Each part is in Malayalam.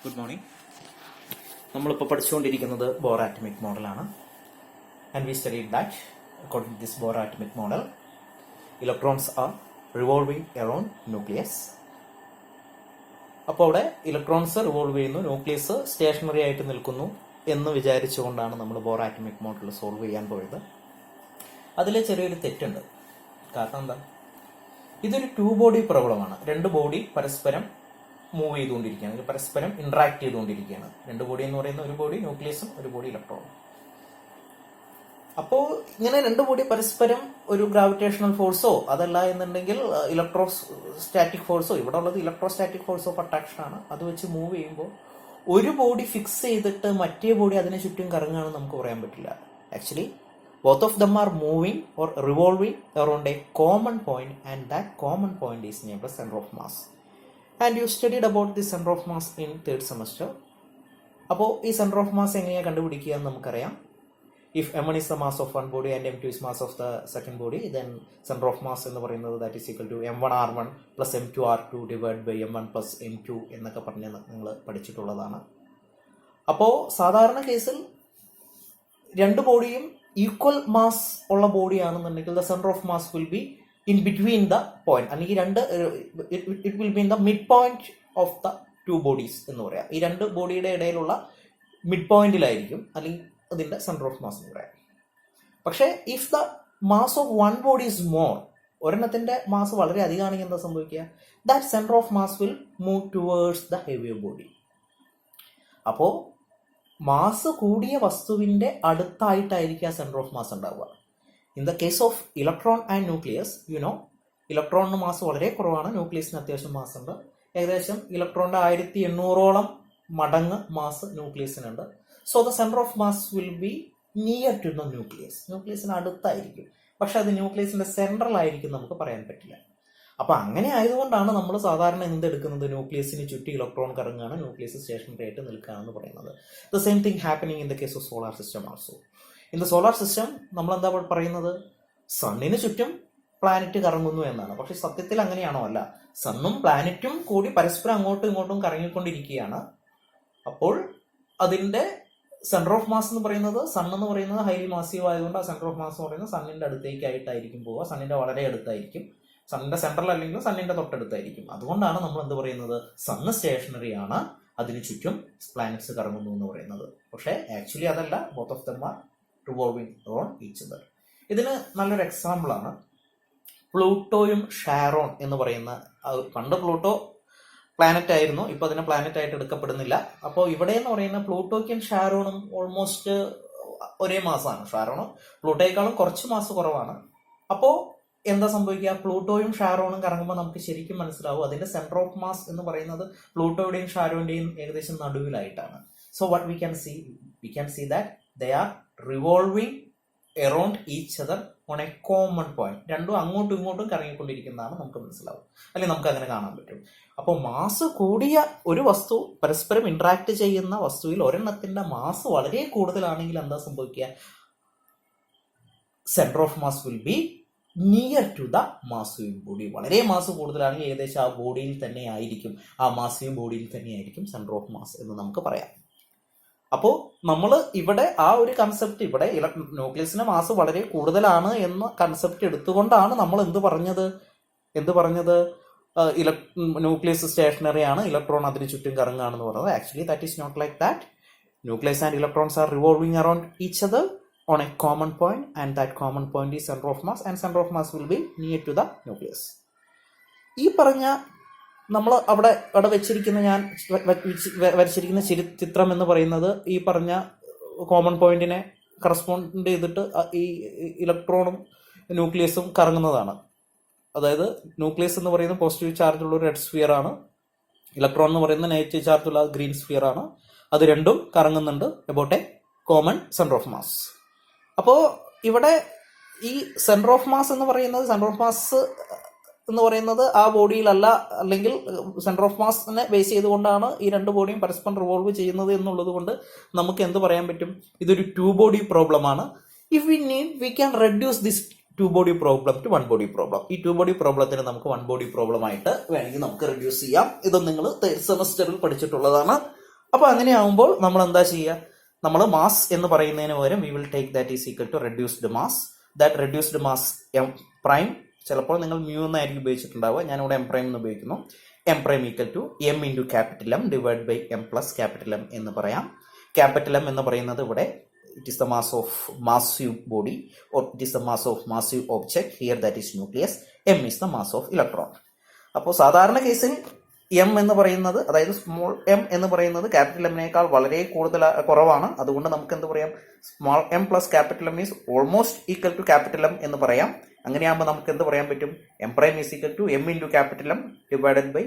Good morning. നമ്മളിപ്പോൾ പഠിച്ചുകൊണ്ടിരിക്കുന്നത് ബോർ ആറ്റമിക് മോഡലാണ്. And we studied that according to this Bohr atomic model electrons are revolving around nucleus. അപ്പോൾ അവിടെ ഇലക്ട്രോൺസ് റിവോൾവ് ചെയ്യുന്നു, ന്യൂക്ലിയസ് സ്റ്റേഷനറി ആയിട്ട് നിൽക്കുന്നു എന്ന് വിചാരിച്ചുകൊണ്ടാണ് നമ്മൾ ബോർ ആറ്റമിക് മോഡൽ സോൾവ് ചെയ്യാൻ പോയത്. അതിൽ ചെറിയൊരു തെറ്റുണ്ട്. കാരണം എന്താ, ഇതൊരു ടു ബോഡി പ്രോബ്ലമാണ്. രണ്ട് ബോഡി പരസ്പരം മൂവ് ചെയ്തുകൊണ്ടിരിക്കുകയാണ്, പരസ്പരം ഇന്ററാക്ട് ചെയ്തുകൊണ്ടിരിക്കുകയാണ്. രണ്ട് ബോഡി എന്ന് പറയുന്ന ഒരു ബോഡി ന്യൂക്ലിയസും ഒരു ബോഡി ഇലക്ട്രോണും. അപ്പോൾ ഇങ്ങനെ രണ്ട് ബോഡി പരസ്പരം ഒരു ഗ്രാവിറ്റേഷണൽ ഫോഴ്സോ അതല്ല എന്നുണ്ടെങ്കിൽ ഇലക്ട്രോസ്റ്റാറ്റിക് ഫോഴ്സോ, ഇവിടെ ഉള്ളത് ഇലക്ട്രോസ്റ്റാറ്റിക് ഫോഴ്സ് ഓഫ് അട്രാക്ഷൻ ആണ്, അത് വെച്ച് മൂവ് ചെയ്യുമ്പോൾ ഒരു ബോഡി ഫിക്സ് ചെയ്തിട്ട് മറ്റേ ബോഡി അതിന് ചുറ്റും കറങ്ങുകയാണെന്ന് നമുക്ക് പറയാൻ പറ്റില്ല. Actually both of them are moving or revolving around a common point, and that common point is named as center of mass. And you studied about the center of mass in third semester. അപ്പോൾ ഈ സെന്റർ ഓഫ് മാസ് എങ്ങനെയാണ് കണ്ടുപിടിക്കുക എന്ന് നമുക്കറിയാം. If m1 is the mass of one body and m2 is mass of the second body, then center of mass എന്ന് പറയുന്നത് that is equal to m1r1 plus m2r2 divided by m1 plus m2 എന്നൊക്കെ പറഞ്ഞ് നിങ്ങൾ പഠിച്ചിട്ടുള്ളതാണ്. അപ്പോൾ സാധാരണ കേസിൽ രണ്ട് ബോഡിയും ഈക്വൽ മാസ് ഉള്ള ബോഡി ആണെന്നുണ്ടെങ്കിൽ the centre of mass will be in between the point, അല്ലെങ്കിൽ it will be in the mid point of the two bodies എന്ന് പറയാം. ഈ രണ്ട് ബോഡിയുടെ ഇടയിലുള്ള മിഡ് പോയിന്റിലായിരിക്കും, അല്ലെങ്കിൽ അതിന്റെ സെന്റർ ഓഫ് മാസ് എന്ന് പറയാം. പക്ഷേ if the mass of one body is more, ഒരെണ്ണത്തിന്റെ മാസ് വളരെ അധികമാണെങ്കിൽ എന്താ സംഭവിക്കുക, that centre of mass will move towards the heavier body. അപ്പോൾ മാസ് കൂടിയ വസ്തുവിന്റെ അടുത്തായിട്ടായിരിക്കും ആ സെന്റർ ഓഫ് മാസ് ഉണ്ടാവുക. In the case of electron and nucleus, ഇലക്ട്രോണിന് മാസ് വളരെ കുറവാണ്, ന്യൂക്ലിയസിന് അത്യാവശ്യം മാസ് ഉണ്ട്. ഏകദേശം ഇലക്ട്രോണിന്റെ 1800 മടങ്ങ് മാസ് ന്യൂക്ലിയസിനുണ്ട്. So the centre of mass will be near to the nucleus, ന്യൂക്ലിയസിന് അടുത്തായിരിക്കും. പക്ഷെ അത് ന്യൂക്ലിയസിന്റെ സെൻട്രലായിരിക്കും നമുക്ക് പറയാൻ പറ്റില്ല. അപ്പൊ അങ്ങനെ ആയതുകൊണ്ടാണ് നമ്മൾ സാധാരണ എന്തെടുക്കുന്നത്, ന്യൂക്ലിയസിന് ചുറ്റി ഇലക്ട്രോൺ കറങ്ങുകയാണ്, ന്യൂക്ലിയസ് സ്റ്റേഷനറി ആയിട്ട് നിൽക്കുകയാണെന്ന് പറയുന്നത്. The same thing happening in the case of solar system also. In the solar system നമ്മൾ എന്താ പറയുന്നത്, സണ്ണിന് ചുറ്റും പ്ലാനറ്റ് കറങ്ങുന്നു എന്നാണ്. പക്ഷെ സത്യത്തിൽ അങ്ങനെയാണോ? അല്ല. സണ്ണും പ്ലാനറ്റും കൂടി പരസ്പരം അങ്ങോട്ടും ഇങ്ങോട്ടും കറങ്ങിക്കൊണ്ടിരിക്കുകയാണ്. അപ്പോൾ അതിന്റെ സെന്റർ ഓഫ് മാസ് എന്ന് പറയുന്നത്, സൺ എന്ന് പറയുന്നത് ഹൈലി മാസീവ് ആയതുകൊണ്ട് ആ സെന്റർ ഓഫ് മാസ് എന്ന് പറയുന്നത് സണ്ണിന്റെ അടുത്തേക്കായിട്ടായിരിക്കും പോവുക, സണ്ണിന്റെ വളരെ അടുത്തായിരിക്കും. സണ്ണിന്റെ സെൻട്രൽ അല്ലെങ്കിൽ സണ്ണിന്റെ തൊട്ടടുത്തായിരിക്കും. അതുകൊണ്ടാണ് നമ്മൾ എന്ത് പറയുന്നത്, സണ്ണ് സ്റ്റേഷനറി ആണ്, അതിന് ചുറ്റും പ്ലാനറ്റ്സ് കറങ്ങുന്നു എന്ന് പറയുന്നത്. പക്ഷേ ആക്ച്വലി അതല്ല, both of them are revolving around each other. ഇതിന് നല്ലൊരു എക്സാമ്പിൾ ആണ് പ്ലൂട്ടോയും ഷാരോൺ എന്ന് പറയുന്ന. പണ്ട് പ്ലൂട്ടോ പ്ലാനറ്റ് ആയിരുന്നു, ഇപ്പൊ അതിനെ പ്ലാനറ്റ് ആയിട്ട് എടുക്കപ്പെടുന്നില്ല. അപ്പോൾ ഇവിടെ എന്ന് പറയുന്ന പ്ലൂട്ടോയ്ക്കും ഷാരോണും ഓൾമോസ്റ്റ് ഒരേ മാസമാണ്. ഷാരോണും പ്ലൂട്ടോയേക്കാളും കുറച്ച് മാസ് കുറവാണ്. അപ്പോൾ എന്താ സംഭവിക്കുക, പ്ലൂട്ടോയും ഷാരോണും കറങ്ങുമ്പോൾ നമുക്ക് ശരിക്കും മനസ്സിലാവും അതിന്റെ സെന്റർ ഓഫ് മാസ് എന്ന് പറയുന്നത് പ്ലൂട്ടോയുടെയും ഷാരോന്റെയും ഏകദേശം നടുവിലായിട്ടാണ്. So what we can see that they are revolving around each other on a common point. രണ്ടും അങ്ങോട്ടും ഇങ്ങോട്ടും കറങ്ങിക്കൊണ്ടിരിക്കുന്നതാണ് നമുക്ക് മനസ്സിലാവും, അല്ലെങ്കിൽ നമുക്ക് അങ്ങനെ കാണാൻ പറ്റും. അപ്പോൾ മാസ് കൂടിയ ഒരു വസ്തു പരസ്പരം ഇന്ററാക്ട് ചെയ്യുന്ന വസ്തുവിൽ ഒരെണ്ണത്തിന്റെ മാസ് വളരെ കൂടുതലാണെങ്കിൽ എന്താ സംഭവിക്കുക, centre of mass will be near to the massive body. വളരെ മാസ് കൂടുതലാണെങ്കിൽ ഏകദേശം ആ ബോഡിയിൽ തന്നെ ആയിരിക്കും, ആ മാസീവ് ബോഡിയിൽ തന്നെ ആയിരിക്കും സെന്റർ ഓഫ് മാസ് എന്ന് നമുക്ക് പറയാം. അപ്പോൾ നമ്മൾ ഇവിടെ ആ ഒരു കൺസെപ്റ്റ്, ഇവിടെ ന്യൂക്ലിയസിന്റെ മാസ് വളരെ കൂടുതലാണ് എന്ന കൺസെപ്റ്റ് എടുത്തുകൊണ്ടാണ് നമ്മൾ എന്ത് പറഞ്ഞത് ന്യൂക്ലിയസ് സ്റ്റേഷനറി ആണ്, ഇലക്ട്രോൺ അതിന് ചുറ്റും കറങ്ങുകയാണെന്ന് പറഞ്ഞത്. Actually that is not like that. Nucleus and electrons are revolving around each other on a common point, and that common point is center of mass, and center of mass will be near to the nucleus. ഈ പറഞ്ഞ നമ്മൾ അവിടെ വെച്ചിരിക്കുന്ന, ഞാൻ വരച്ചിരിക്കുന്ന ചിത്രം എന്ന് പറയുന്നത് ഈ പറഞ്ഞ കോമൺ പോയിന്റിനെ കറസ്പോണ്ട് ചെയ്തിട്ട് ഈ ഇലക്ട്രോണും ന്യൂക്ലിയസും കറങ്ങുന്നതാണ്. അതായത് ന്യൂക്ലിയസ് എന്ന് പറയുന്നത് പോസിറ്റീവ് ചാർജ് ഉള്ള ഒരു റെഡ് സ്ഫിയർ ആണ്, ഇലക്ട്രോൺ എന്ന് പറയുന്നത് നെഗറ്റീവ് ചാർജ് ഉള്ള ഗ്രീൻ സ്ഫിയർ ആണ്. അത് രണ്ടും കറങ്ങുന്നുണ്ട് about a common centre of mass. അപ്പോൾ ഇവിടെ ഈ സെന്റർ ഓഫ് മാസ് എന്ന് പറയുന്നത് ആ ബോഡിയിലല്ല, അല്ലെങ്കിൽ സെന്റർ ഓഫ് മാസിനെ ബേസ് ചെയ്തുകൊണ്ടാണ് ഈ രണ്ട് ബോഡിയും പരസ്പരം റിവോൾവ് ചെയ്യുന്നത് എന്നുള്ളത് കൊണ്ട് നമുക്ക് എന്ത് പറയാൻ പറ്റും, ഇതൊരു ടു ബോഡി പ്രോബ്ലം ആണ്. If we need we can reduce this two body problem to one body problem. ഈ ടു ബോഡി പ്രോബ്ലത്തിന് നമുക്ക് വൺ ബോഡി പ്രോബ്ലം ആയിട്ട് വേണമെങ്കിൽ നമുക്ക് റെഡ്യൂസ് ചെയ്യാം. ഇത് നിങ്ങൾ തേർഡ് സെമസ്റ്ററിൽ പഠിച്ചിട്ടുള്ളതാണ്. അപ്പോൾ അങ്ങനെയാകുമ്പോൾ നമ്മൾ എന്താ ചെയ്യുക, നമ്മൾ മാസ് എന്ന് പറയുന്നതിന് പകരം we will take that is equal to reduced mass. That reduced mass M prime, ചിലപ്പോൾ നിങ്ങൾ മ്യൂ എന്നായിരിക്കും ഉപയോഗിച്ചിട്ടുണ്ടാവുക, ഞാനിവിടെ എം പ്രൈം എന്ന് ഉപയോഗിക്കുന്നു. M prime equal to M into capital M divide by M plus capital M എന്ന് പറയാം. ക്യാപിറ്റൽ എം എന്ന് പറയുന്നത് ഇവിടെ it is the mass of massive body or it is the mass of massive object. Here that is nucleus. M is the mass of electron. അപ്പോൾ സാധാരണ കേസിൽ എം എന്ന് പറയുന്നത്, അതായത് സ്മോൾ എം എന്ന് പറയുന്നത് ക്യാപിറ്റൽ എമ്മിനേക്കാൾ വളരെ കുറവാണ്. അതുകൊണ്ട് നമുക്ക് എന്ത് പറയാം, small M plus capital M is almost equal to capital M എന്ന് പറയാം. അങ്ങനെയാകുമ്പോൾ നമുക്ക് എന്ത് പറയാൻ പറ്റും, m prime is equal to M into capital M divided by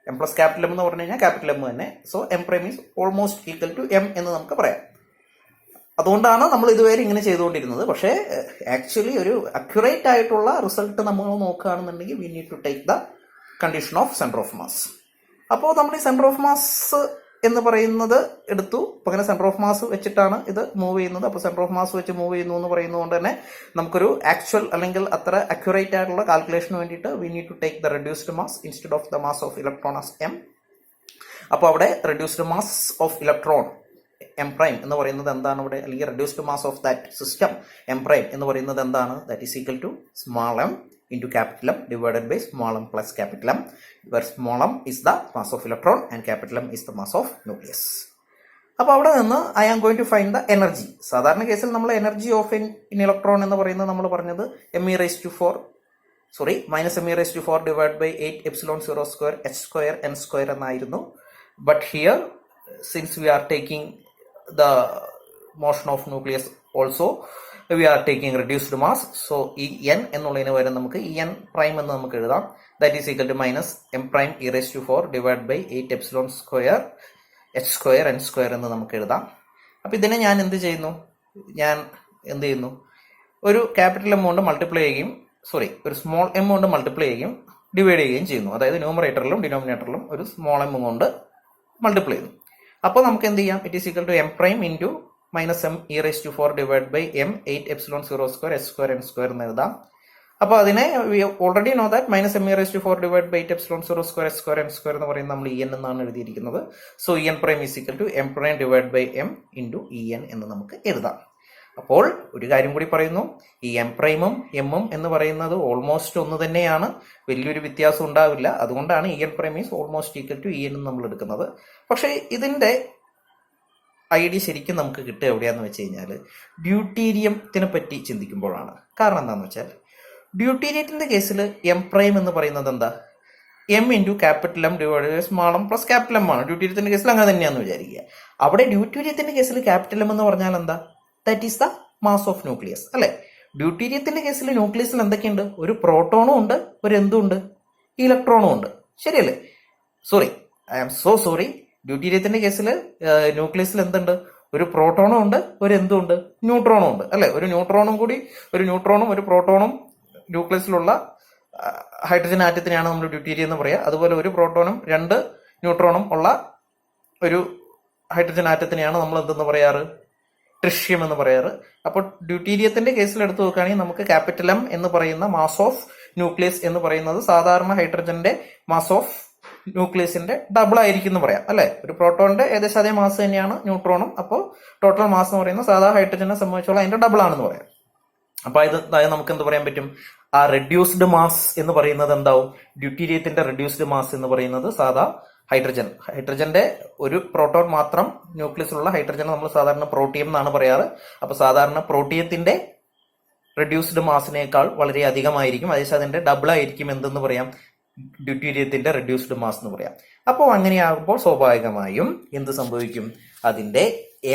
M plus capital M എന്ന് പറഞ്ഞു കഴിഞ്ഞാൽ ക്യാപിറ്റൽ എം തന്നെ. So m prime is almost equal to m എന്ന് നമുക്ക് പറയാം. അതുകൊണ്ടാണ് നമ്മൾ ഇതുവരെ ഇങ്ങനെ ചെയ്തുകൊണ്ടിരുന്നത്. പക്ഷേ ആക്ച്വലി ഒരു അക്യുറേറ്റ് ആയിട്ടുള്ള റിസൾട്ട് നമ്മൾ നോക്കുകയാണെന്നുണ്ടെങ്കിൽ we need to take the condition of centre of mass. അപ്പോൾ നമ്മൾ ഈ സെന്റർ ഓഫ് മാസ് എന്ന് പറയുന്നത് എടുത്തു. അപ്പോൾ അങ്ങനെ സെന്റർ ഓഫ് മാസ് വെച്ചിട്ടാണ് ഇത് മൂവ് ചെയ്യുന്നത്. അപ്പോൾ സെന്റർ ഓഫ് മാസ് വെച്ച് മൂവ് ചെയ്യുന്നു എന്ന് പറയുന്നതുകൊണ്ട് തന്നെ നമുക്കൊരു ആക്ച്വൽ അല്ലെങ്കിൽ അത്ര അക്യുറേറ്റ് ആയിട്ടുള്ള കാൽക്കുലേഷന് വേണ്ടിയിട്ട് we need to take the reduced mass instead of the mass of electron as M. അപ്പോൾ അവിടെ reduced mass of electron M prime എന്ന് പറയുന്നത് എന്താണ് ഇവിടെ, അല്ലെങ്കിൽ reduced mass of that system M prime എന്ന് പറയുന്നത് എന്താണ്, that is equal to small M into capital M divided by small m plus capital M, where small m is the mass of electron and capital M is the mass of nucleus. അപ്പോൾ അവിടെ നിന്ന് I am going to find the energy. സാധാരണ കേസിൽ നമ്മൾ എനർജി ഓഫ് ഇൻ ഇലക്ട്രോൺ എന്ന് പറയുന്നത് നമ്മൾ പറഞ്ഞത് minus M E raise to 4 divide by 8 epsilon 0 square H square N square എന്നായിരുന്നു. But here since we are taking the motion of nucleus also we are taking reduced mass. So ഈ n എന്നുള്ളതിന് പകരം നമുക്ക് ഈ n പ്രൈം എന്ന് നമുക്ക് എഴുതാം. That is equal to minus M prime E raise to 4 divide by 8 epsilon square H square N square എന്ന് നമുക്ക് എഴുതാം. അപ്പോൾ ഇതിനെ ഞാൻ എന്ത് ചെയ്യുന്നു, ഒരു ക്യാപിറ്റൽ എം കൊണ്ട് മൾട്ടിപ്ലൈ ചെയ്യുകയും ഒരു സ്മോൾ എം കൊണ്ട് മൾട്ടിപ്ലൈ ചെയ്യുകയും ഡിവൈഡ് ചെയ്യുകയും ചെയ്യുന്നു. അതായത് ന്യൂമറേറ്ററിലും ഡിനോമിനേറ്ററിലും ഒരു സ്മോൾ എം കൊണ്ട് മൾട്ടിപ്ലൈ ചെയ്യുന്നു. അപ്പോൾ നമുക്ക് എന്ത് ചെയ്യാം, it is equal to M prime into minus M E raise to 4 divide by M 8 epsilon 0 square H square N square എന്ന് എഴുതാം. അപ്പോൾ അതിനെ we already know that minus M E raise to 4 divide by 8 epsilon 0 square H square N square എന്ന് പറയുന്നത് നമ്മൾ ഇ എൻ എന്നാണ് എഴുതിയിരിക്കുന്നത്. So E N prime is equal to M prime divide by M into E N എന്ന് നമുക്ക് എഴുതാം. അപ്പോൾ ഒരു കാര്യം കൂടി പറയുന്നു, ഈ എം പ്രൈമും എമ്മും എന്ന് പറയുന്നത് ഓൾമോസ്റ്റ് ഒന്ന് തന്നെയാണ്, വലിയൊരു വ്യത്യാസം ഉണ്ടാവില്ല. അതുകൊണ്ടാണ് E N prime is almost equal to E N നമ്മൾ എടുക്കുന്നത്. പക്ഷേ ഇതിന്റെ ഐഡിയ ശരിക്കും നമുക്ക് കിട്ടുക എവിടെയാന്ന് വെച്ച് കഴിഞ്ഞാൽ ഡ്യൂട്ടീരിയത്തിനെ പറ്റി ചിന്തിക്കുമ്പോഴാണ്. കാരണം എന്താണെന്ന് വെച്ചാൽ ഡ്യൂട്ടീരിയത്തിന്റെ കേസിൽ എം പ്രൈം എന്ന് പറയുന്നത് എന്താ, M into capital M divide by small M plus capital M ആണ്. ഡ്യൂട്ടീരിയത്തിന്റെ കേസിൽ അങ്ങനെ തന്നെയാണെന്ന് വിചാരിക്കുക. അവിടെ ഡ്യൂട്ടീരിയത്തിന്റെ കേസിൽ ക്യാപിറ്റൽ എം എന്ന് പറഞ്ഞാൽ എന്താ, that is the mass of nucleus അല്ലെ. ഡ്യൂട്ടീരിയത്തിന്റെ കേസിൽ ന്യൂക്ലിയസിൽ എന്തൊക്കെയുണ്ട്, ഒരു പ്രോട്ടോണും ഉണ്ട്, ഒരു എന്തുണ്ട്, ഇലക്ട്രോണും ഉണ്ട്, ശരിയല്ലേ? I am so sorry. ഡ്യൂട്ടീരിയത്തിന്റെ കേസിൽ ന്യൂക്ലിയസിൽ എന്തുണ്ട്, ഒരു പ്രോട്ടോണും ഉണ്ട്, ഒരു എന്തുണ്ട്, ന്യൂട്രോണും ഉണ്ട് അല്ലെ. ഒരു ന്യൂട്രോണും ഒരു പ്രോട്ടോണും ന്യൂക്ലിയസിലുള്ള ഹൈഡ്രജൻ ആറ്റത്തിനെയാണ് നമ്മൾ ഡ്യൂട്ടീരിയം എന്ന് പറയുക. അതുപോലെ ഒരു പ്രോട്ടോണും 2 ന്യൂട്രോണും ഉള്ള ഒരു ഹൈഡ്രജൻ ആറ്റത്തിനെയാണ് നമ്മൾ എന്തെന്ന് പറയാറ്, ട്രിഷ്യം എന്ന് പറയാറ്. അപ്പോൾ ഡ്യൂട്ടീരിയത്തിന്റെ കേസിൽ എടുത്തു നോക്കുകയാണെങ്കിൽ നമുക്ക് ക്യാപിറ്റൽ എം എന്ന് പറയുന്ന മാസ് ഓഫ് ന്യൂക്ലിയസ് എന്ന് പറയുന്നത് സാധാരണ ഹൈഡ്രജന്റെ മാസ് ഓഫ് ന്യൂക്ലിയസിന്റെ ഡബിൾ ആയിരിക്കും എന്ന് പറയാം അല്ലെ. ഒരു പ്രോട്ടോണിന്റെ ഏകദേശം അതേ മാസ് തന്നെയാണ് ന്യൂട്രോണും. അപ്പോൾ ടോട്ടൽ മാസ് എന്ന് പറയുന്നത് സാധാ ഹൈഡ്രജനെ സംബന്ധിച്ചോളം അതിന്റെ ഡബിൾ ആണെന്ന് പറയാം. അപ്പൊ അതായത് നമുക്ക് എന്ത് പറയാൻ പറ്റും, ആ റെഡ്യൂസ്ഡ് മാസ് എന്ന് പറയുന്നത് എന്താവും, ഡ്യൂട്ടീരിയത്തിന്റെ റെഡ്യൂസ്ഡ് മാസ് എന്ന് പറയുന്നത് സാധാ ഹൈഡ്രജന്റെ ഒരു പ്രോട്ടോൺ മാത്രം ന്യൂക്ലിയസിലുള്ള ഹൈഡ്രജൻ നമ്മൾ സാധാരണ പ്രോട്ടിയം എന്നാണ് പറയാറ്. അപ്പൊ സാധാരണ പ്രോട്ടിയത്തിന്റെ റെഡ്യൂസ്ഡ് മാസിനേക്കാൾ വളരെ അധികമായിരിക്കും, അതേസമയം അതിന്റെ ഡബിൾ ആയിരിക്കും എന്തെന്ന് പറയാം, ഡ്യൂട്ടീരിയത്തിന്റെ റെഡ്യൂസ്ഡ് മാസ് എന്ന് പറയാം. അപ്പോൾ അങ്ങനെയാകുമ്പോൾ സ്വാഭാവികമായും എന്ത് സംഭവിക്കും, അതിന്റെ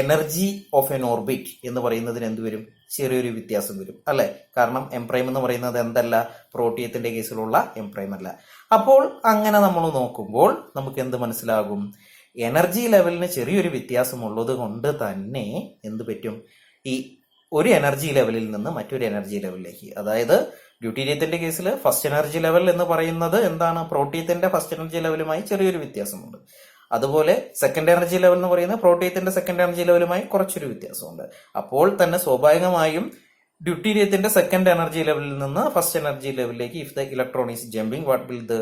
എനർജി ഓഫ് എൻ ഓർബിറ്റ് എന്ന് പറയുന്നതിന് എന്ത് വരും, ചെറിയൊരു വ്യത്യാസം വരും അല്ലെ. കാരണം എം പ്രൈം എന്ന് പറയുന്നത് എന്തല്ല, പ്രോട്ടിയത്തിന്റെ കേസിലുള്ള എം പ്രൈം അല്ല. അപ്പോൾ അങ്ങനെ നമ്മൾ നോക്കുമ്പോൾ നമുക്ക് എന്ത് മനസ്സിലാകും, എനർജി ലെവലിന് ചെറിയൊരു വ്യത്യാസമുള്ളത് കൊണ്ട് തന്നെ എന്ത് പറ്റും, ഈ ഒരു എനർജി ലെവലിൽ നിന്ന് മറ്റൊരു എനർജി ലെവലിലേക്ക്, അതായത് ഡ്യൂട്ടീരിയത്തിന്റെ കേസിൽ ഫസ്റ്റ് എനർജി ലെവൽ എന്ന് പറയുന്നത് എന്താണ്, പ്രോട്ടിയത്തിന്റെ ഫസ്റ്റ് എനർജി ലെവലുമായി ചെറിയൊരു വ്യത്യാസമുണ്ട്. അതുപോലെ സെക്കൻഡ് എനർജി ലെവൽ എന്ന് പറയുന്നത് പ്രോട്ടിയത്തിന്റെ സെക്കൻഡ് എനർജി ലെവലുമായി കുറച്ചൊരു വ്യത്യാസമുണ്ട്. അപ്പോൾ തന്നെ സ്വാഭാവികമായും ഡ്യൂട്ടീരിയത്തിന്റെ സെക്കൻഡ് എനർജി ലെവലിൽ നിന്ന് ഫസ്റ്റ് എനർജി ലെവലിലേക്ക് if the electron is jumping, what will the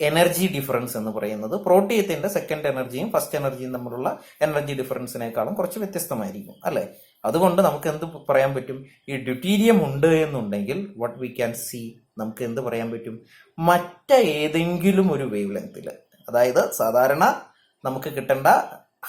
energy difference എന്ന് പറയുന്നത് പ്രോട്ടിയത്തിന്റെ സെക്കൻഡ് എനർജിയും ഫസ്റ്റ് എനർജിയും തമ്മിലുള്ള എനർജി ഡിഫറൻസിനേക്കാളും കുറച്ച് വ്യത്യസ്തമായിരിക്കും അല്ലെ. അതുകൊണ്ട് നമുക്ക് എന്ത് പറയാൻ പറ്റും, ഈ ഡ്യൂട്ടീരിയം ഉണ്ട് എന്നുണ്ടെങ്കിൽ വാട്ട് വി ക്യാൻ സി, നമുക്ക് എന്ത് പറയാൻ പറ്റും, മറ്റേതെങ്കിലും ഒരു വേവ് ലെങ്ത്തിൽ, അതായത് സാധാരണ നമുക്ക് കിട്ടേണ്ട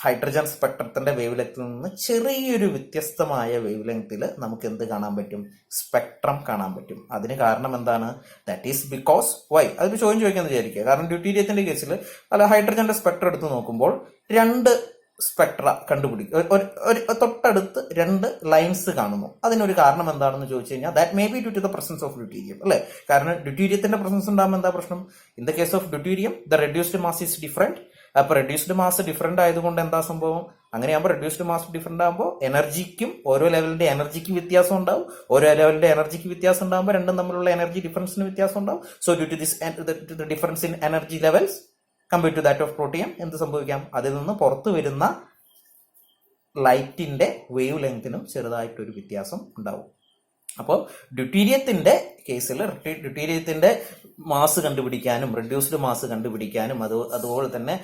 ഹൈഡ്രജൻ സ്പെക്ട്രത്തിന്റെ വേവ് ലെങ്ത്തിൽ നിന്ന് ചെറിയൊരു വ്യത്യസ്തമായ വേവ് ലെങ്ത്തിൽ നമുക്ക് എന്ത് കാണാൻ പറ്റും, സ്പെക്ട്രം കാണാൻ പറ്റും. അതിന് കാരണം എന്താണ്, ദാറ്റ് ഈസ് ബിക്കോസ് വൈ, അതൊരു ചോദ്യം ചോദിക്കാന്ന് വിചാരിക്കുക. കാരണം ഡ്യൂട്ടീരിയത്തിന്റെ കേസിൽ അല്ല ഹൈഡ്രജന്റെ സ്പെക്ട്രം എടുത്ത് നോക്കുമ്പോൾ രണ്ട് സ്പെക്ട്ര കണ്ടുപിടിക്കും, തൊട്ടടുത്ത് രണ്ട് ലൈൻസ് കാണുന്നു. അതിനൊരു കാരണം എന്താണെന്ന് ചോദിച്ചു കഴിഞ്ഞാൽ that may be due to the presence of deuterium അല്ലെ. കാരണം ഡ്യൂട്ടീരിയത്തിന്റെ പ്രസൻസ് ഉണ്ടാകുമ്പോൾ എന്താ പ്രശ്നം, in the case of deuterium the reduced mass is different. അപ്പൊ റെഡ്യൂസ്ഡ് മാസ് ഡിഫറെന്റ് ആയതുകൊണ്ട് എന്താ സംഭവം, അങ്ങനെയാകുമ്പോൾ റെഡ്യൂസ്ഡ് മാസ് ഡിഫറെന്റ് ആകുമ്പോൾ എനർജിക്കും ഓരോ ലെവലിന്റെ എനർജിക്ക് വ്യത്യാസം ഉണ്ടാവും. ഓരോ ലെവലിന്റെ എനർജിക്ക് വ്യത്യാസം ഉണ്ടാകുമ്പോൾ രണ്ടും തമ്മിലുള്ള എനർജി ഡിഫറൻസിന് വ്യത്യാസം ഉണ്ടാവും. So due to this difference in energy levels compared to that of protium എന്ത് സംഭവിക്കാം, അതിൽ നിന്ന് പുറത്തു വരുന്ന ലൈറ്റിന്റെ വേവ് ലെങ്തിനും ചെറുതായിട്ടൊരു വ്യത്യാസം ഉണ്ടാവും. അപ്പോൾ ഡ്യൂട്ടീരിയത്തിന്റെ കേസിൽ ഡ്യൂട്ടീരിയത്തിന്റെ മാസ് കണ്ടുപിടിക്കാനും റെഡ്യൂസ്ഡ് മാസ് കണ്ടുപിടിക്കാനും അതുപോലെ തന്നെ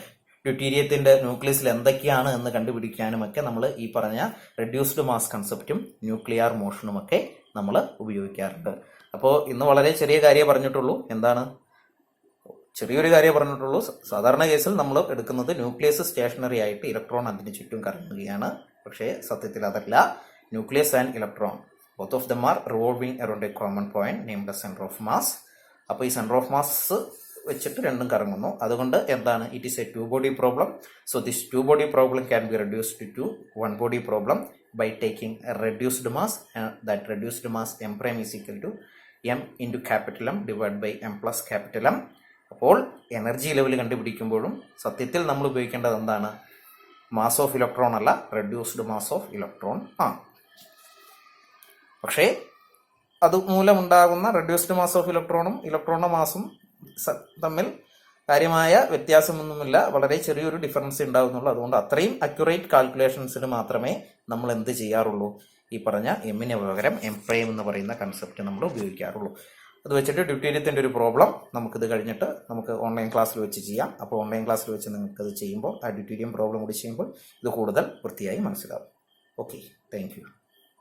ഡ്യൂട്ടീരിയത്തിന്റെ ന്യൂക്ലിയസിൽ എന്തൊക്കെയാണ് എന്ന് കണ്ടുപിടിക്കാനും ഒക്കെ നമ്മൾ ഈ പറഞ്ഞ റെഡ്യൂസ്ഡ് മാസ് കൺസെപ്റ്റും ന്യൂക്ലിയർ മോഷനും ഒക്കെ നമ്മൾ ഉപയോഗിക്കാറുണ്ട്. അപ്പോൾ ഇന്ന് വളരെ ചെറിയ കാര്യം പറഞ്ഞിട്ടുള്ളൂ. എന്താണ്, ചെറിയൊരു കാര്യം പറഞ്ഞിട്ടുള്ളൂ. സാധാരണ കേസിൽ നമ്മൾ എടുക്കുന്നത് ന്യൂക്ലിയസ് സ്റ്റേഷനറി ആയിട്ട് ഇലക്ട്രോൺ അതിന് ചുറ്റും കറങ്ങുകയാണ്. പക്ഷേ സത്യത്തിൽ അതല്ല. Nucleus and electron both of them are revolving around a common point named as center of mass. അപ്പോൾ ഈ സെന്റർ ഓഫ് മാസ് വെച്ചിട്ട് രണ്ടും കറങ്ങുന്നു. അതുകൊണ്ട് എന്താണ്, it is a two body problem. So this two body problem can be reduced to one body problem by taking reduced mass. That reduced mass M prime is equal to M into capital M divide by M plus capital M. അപ്പോൾ എനർജി ലെവൽ കണ്ടുപിടിക്കുമ്പോഴും സത്യത്തിൽ നമ്മൾ ഉപയോഗിക്കേണ്ടത് എന്താണ്, മാസ് ഓഫ് ഇലക്ട്രോൺ അല്ല, റെഡ്യൂസ്ഡ് മാസ് ഓഫ് ഇലക്ട്രോൺ ആണ്. പക്ഷേ അതുമൂലമുണ്ടാകുന്ന റെഡ്യൂസ്ഡ് മാസ് ഓഫ് ഇലക്ട്രോണും ഇലക്ട്രോണിന്റെ മാസും തമ്മിൽ കാര്യമായ വ്യത്യാസമൊന്നുമില്ല, വളരെ ചെറിയൊരു ഡിഫറൻസ് ഉണ്ടാകുന്നുള്ളൂ. അതുകൊണ്ട് അത്രയും അക്യുറേറ്റ് കാൽക്കുലേഷൻസിന് മാത്രമേ നമ്മൾ എന്ത് ചെയ്യാറുള്ളൂ, ഈ പറഞ്ഞ എമ്മിന് പകരം എം പ്രൈം എന്ന് പറയുന്ന കൺസെപ്റ്റ് നമ്മൾ ഉപയോഗിക്കാറുള്ളൂ. അത് വെച്ചിട്ട് ഡ്യൂട്ടീരിയത്തിന്റെ ഒരു പ്രോബ്ലം നമുക്കിത് കഴിഞ്ഞിട്ട് നമുക്ക് ഓൺലൈൻ ക്ലാസ്സിൽ വെച്ച് ചെയ്യാം. അപ്പോൾ ഓൺലൈൻ ക്ലാസ്സിൽ വെച്ച് നിങ്ങൾക്കത് ചെയ്യുമ്പോൾ ആ ഡ്യൂട്ടീരിയം പ്രോബ്ലം കൂടി ചെയ്യുമ്പോൾ ഇത് കൂടുതൽ വൃത്തിയായി മനസ്സിലാവും. Okay, thank you.